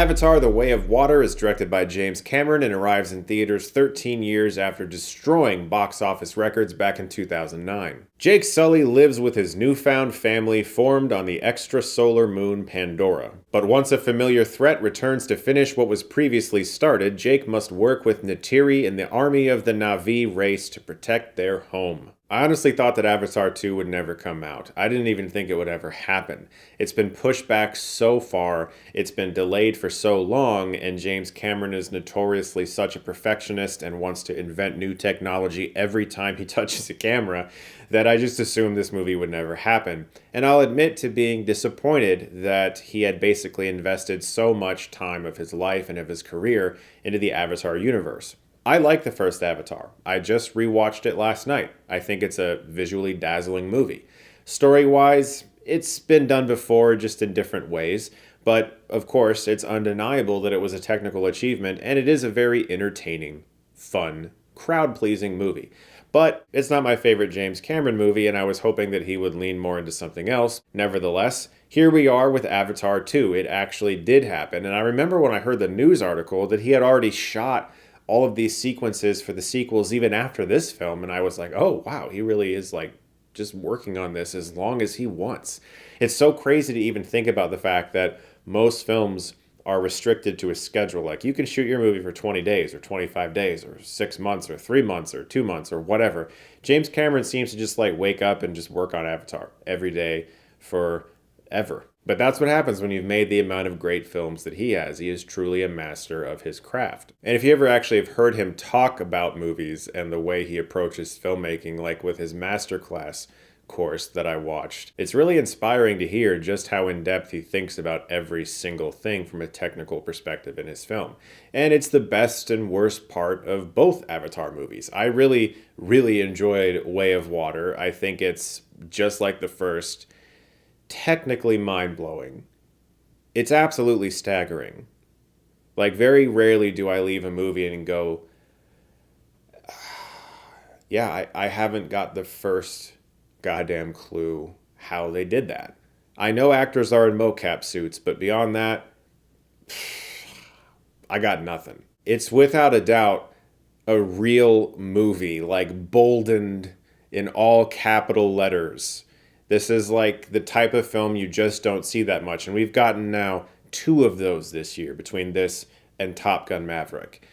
Avatar: The Way of Water is directed by James Cameron and arrives in theaters 13 years after destroying box office records back in 2009. Jake Sully lives with his newfound family formed on the extrasolar moon Pandora. But once a familiar threat returns to finish what was previously started, Jake must work with Neytiri and the army of the Na'vi race to protect their home. I honestly thought that Avatar 2 would never come out. I didn't even think it would ever happen. It's been pushed back so far, it's been delayed for so long, and James Cameron is notoriously such a perfectionist and wants to invent new technology every time he touches a camera that I just assumed this movie would never happen. And I'll admit to being disappointed that he had basically invested so much time of his life and of his career into the Avatar universe. I like the first Avatar. I just rewatched it last night. I think it's a visually dazzling movie. Story-wise, it's been done before, just in different ways. But, of course, it's undeniable that it was a technical achievement, and it is a very entertaining, fun, crowd-pleasing movie. But it's not my favorite James Cameron movie, and I was hoping that he would lean more into something else. Nevertheless, here we are with Avatar 2. It actually did happen, and I remember when I heard the news article that he had already shot all of these sequences for the sequels even after this film, and I was like, oh wow, he really is like just working on this as long as he wants. It's so crazy to even think about the fact that most films are restricted to a schedule. Like, you can shoot your movie for 20 days or 25 days or 6 months or 3 months or 2 months or whatever. James Cameron seems to just like wake up and just work on Avatar every day forever. But that's what happens when you've made the amount of great films that he has. He is truly a master of his craft. And if you ever actually have heard him talk about movies and the way he approaches filmmaking, like with his masterclass course that I watched, it's really inspiring to hear just how in-depth he thinks about every single thing from a technical perspective in his film. And it's the best and worst part of both Avatar movies. I really, really enjoyed Way of Water. I think it's just like the first, technically mind-blowing. It's absolutely staggering. Like, very rarely do I leave a movie and go, yeah, I haven't got the first goddamn clue how they did that. I know actors are in mocap suits, but beyond that, I got nothing. It's without a doubt a real movie, like boldened in all capital letters. This is like the type of film you just don't see that much. And we've gotten now 2 of those this year between this and Top Gun Maverick.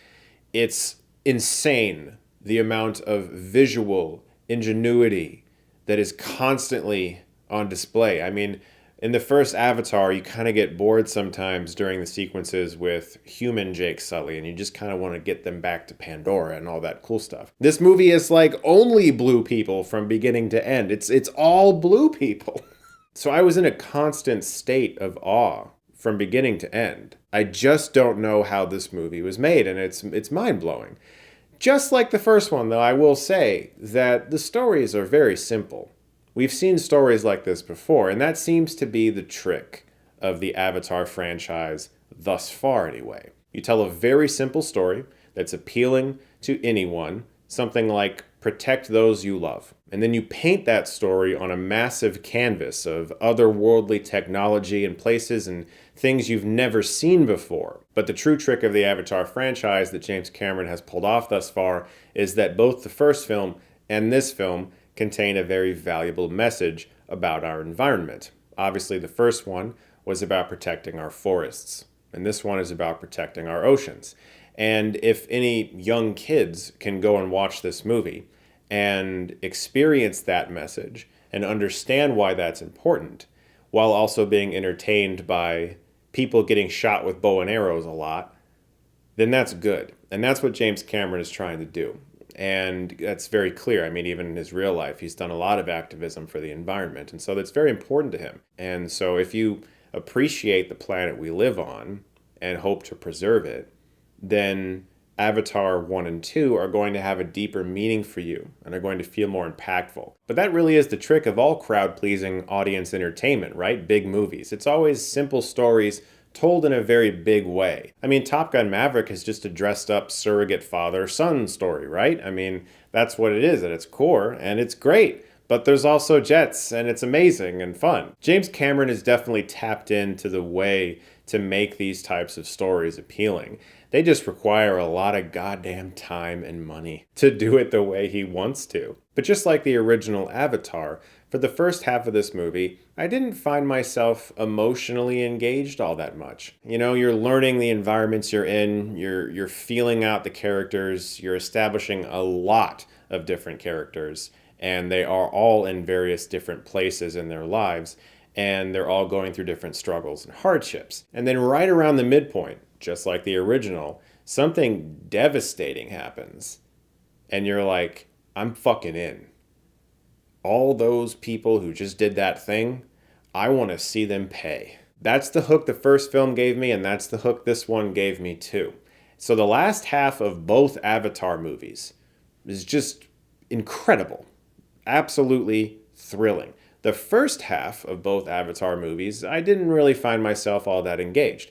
It's insane the amount of visual ingenuity that is constantly on display. I mean, in the first Avatar, you kind of get bored sometimes during the sequences with human Jake Sully, and you just kind of want to get them back to Pandora and all that cool stuff. This movie is like only blue people from beginning to end. It's all blue people. So I was in a constant state of awe from beginning to end. I just don't know how this movie was made, and it's mind-blowing. Just like the first one, though, I will say that the stories are very simple. We've seen stories like this before, and that seems to be the trick of the Avatar franchise thus far, anyway. You tell a very simple story that's appealing to anyone, something like protect those you love. And then you paint that story on a massive canvas of otherworldly technology and places and things you've never seen before. But the true trick of the Avatar franchise that James Cameron has pulled off thus far is that both the first film and this film contain a very valuable message about our environment. Obviously, the first one was about protecting our forests, and this one is about protecting our oceans. And if any young kids can go and watch this movie and experience that message and understand why that's important, while also being entertained by people getting shot with bow and arrows a lot, then that's good. And that's what James Cameron is trying to do. And that's very clear. I mean, even in his real life, he's done a lot of activism for the environment. And so that's very important to him. And so if you appreciate the planet we live on and hope to preserve it, then Avatar 1 and 2 are going to have a deeper meaning for you and are going to feel more impactful. But that really is the trick of all crowd-pleasing audience entertainment, right? Big movies. It's always simple stories told in a very big way. I mean, Top Gun Maverick is just a dressed-up surrogate father-son story, right? I mean, that's what it is at its core, and it's great. but there's also jets, and it's amazing and fun. James Cameron has definitely tapped into the way to make these types of stories appealing. They just require a lot of goddamn time and money to do it the way he wants to. But just like the original Avatar, for the first half of this movie, I didn't find myself emotionally engaged all that much. You know, you're learning the environments you're in, you're feeling out the characters, you're establishing a lot of different characters, and they are all in various different places in their lives, and they're all going through different struggles and hardships. And then right around the midpoint, just like the original, something devastating happens. And you're like, I'm fucking in. All those people who just did that thing, I want to see them pay. That's the hook the first film gave me, and that's the hook this one gave me too. So the last half of both Avatar movies is just incredible. Absolutely thrilling. The first half of both Avatar movies, I didn't really find myself all that engaged.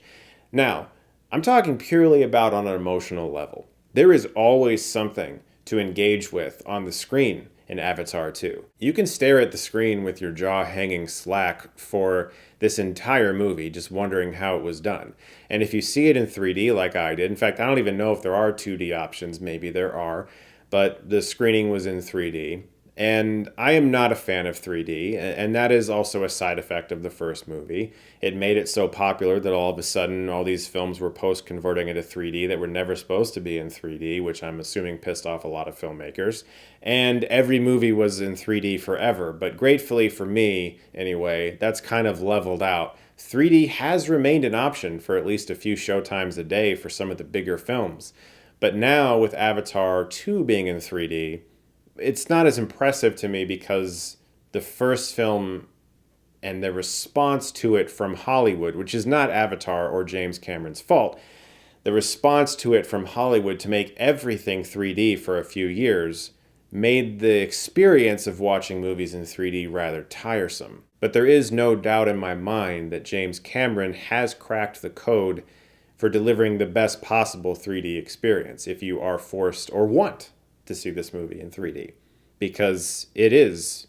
Now, I'm talking purely about on an emotional level. There is always something to engage with on the screen in Avatar 2. You can stare at the screen with your jaw hanging slack for this entire movie, just wondering how it was done. And if you see it in 3D like I did, in fact, I don't even know if there are 2D options, maybe there are, but the screening was in 3D. And I am not a fan of 3D, and that is also a side effect of the first movie. It made it so popular that all of a sudden all these films were post-converting into 3D that were never supposed to be in 3D, which I'm assuming pissed off a lot of filmmakers. And every movie was in 3D forever, but gratefully for me, anyway, that's kind of leveled out. 3D has remained an option for at least a few showtimes a day for some of the bigger films. But now with Avatar 2 being in 3D, it's not as impressive to me because the first film and the response to it from Hollywood, which is not Avatar or James Cameron's fault, the response to it from Hollywood to make everything 3D for a few years made the experience of watching movies in 3D rather tiresome. But there is no doubt in my mind that James Cameron has cracked the code for delivering the best possible 3D experience if you are forced or want to see this movie in 3D, because it is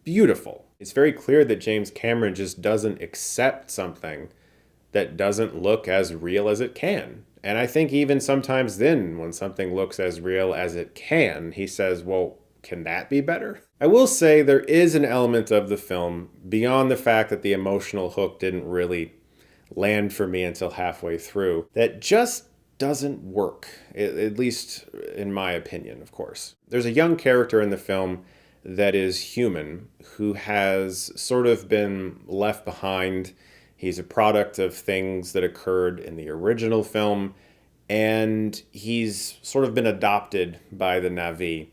beautiful. It's very clear that James Cameron just doesn't accept something that doesn't look as real as it can. And I think even sometimes then, when something looks as real as it can, he says, well, can that be better? I will say there is an element of the film, beyond the fact that the emotional hook didn't really land for me until halfway through, that just doesn't work, at least in my opinion, of course. There's a young character in the film that is human who has sort of been left behind. He's a product of things that occurred in the original film, and he's sort of been adopted by the Na'vi.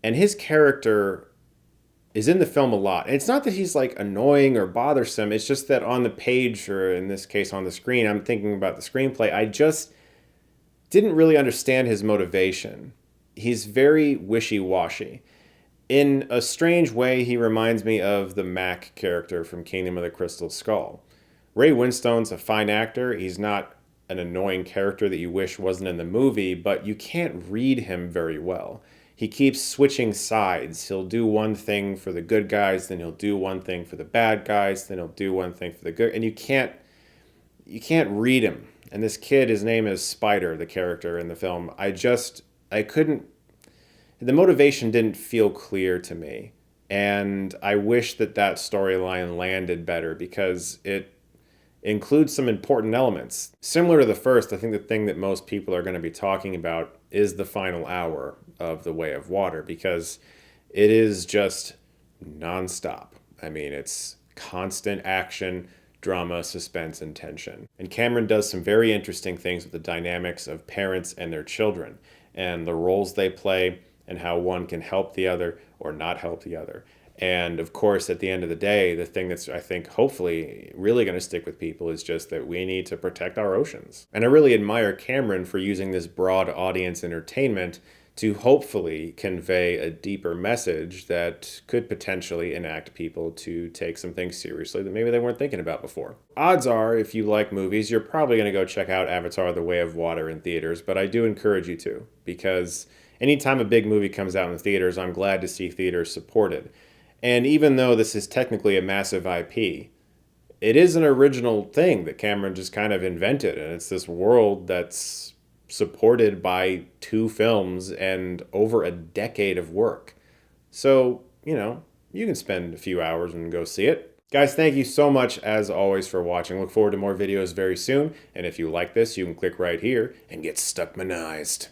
And his character is in the film a lot. And it's not that he's like annoying or bothersome, it's just that on the page, or in this case on the screen, I'm thinking about the screenplay, I just didn't really understand his motivation. He's very wishy-washy. In a strange way, he reminds me of the Mac character from Kingdom of the Crystal Skull. Ray Winstone's a fine actor. He's not an annoying character that you wish wasn't in the movie, but you can't read him very well. He keeps switching sides. He'll do one thing for the good guys, then he'll do one thing for the bad guys, then he'll do one thing for the good, and you can't read him. And this kid, his name is Spider, the character in the film. I couldn't, the motivation didn't feel clear to me. And I wish that storyline landed better because it includes some important elements. Similar to the first, I think the thing that most people are going to be talking about is the final hour of The Way of Water, because it is just nonstop. I mean, it's constant action, drama, suspense, and tension. And Cameron does some very interesting things with the dynamics of parents and their children, and the roles they play, and how one can help the other or not help the other. And of course, at the end of the day, the thing that's, I think, hopefully really going to stick with people is just that we need to protect our oceans. And I really admire Cameron for using this broad audience entertainment to hopefully convey a deeper message that could potentially enact people to take some things seriously that maybe they weren't thinking about before. Odds are, if you like movies, you're probably going to go check out Avatar: The Way of Water in theaters, but I do encourage you to, because anytime a big movie comes out in the theaters, I'm glad to see theaters supported. And even though this is technically a massive IP, it is an original thing that Cameron just kind of invented. And it's this world that's supported by 2 films and over a decade of work. So, you can spend a few hours and go see it. Guys, thank you so much as always for watching. Look forward to more videos very soon. And if you like this, you can click right here and get stuckmanized.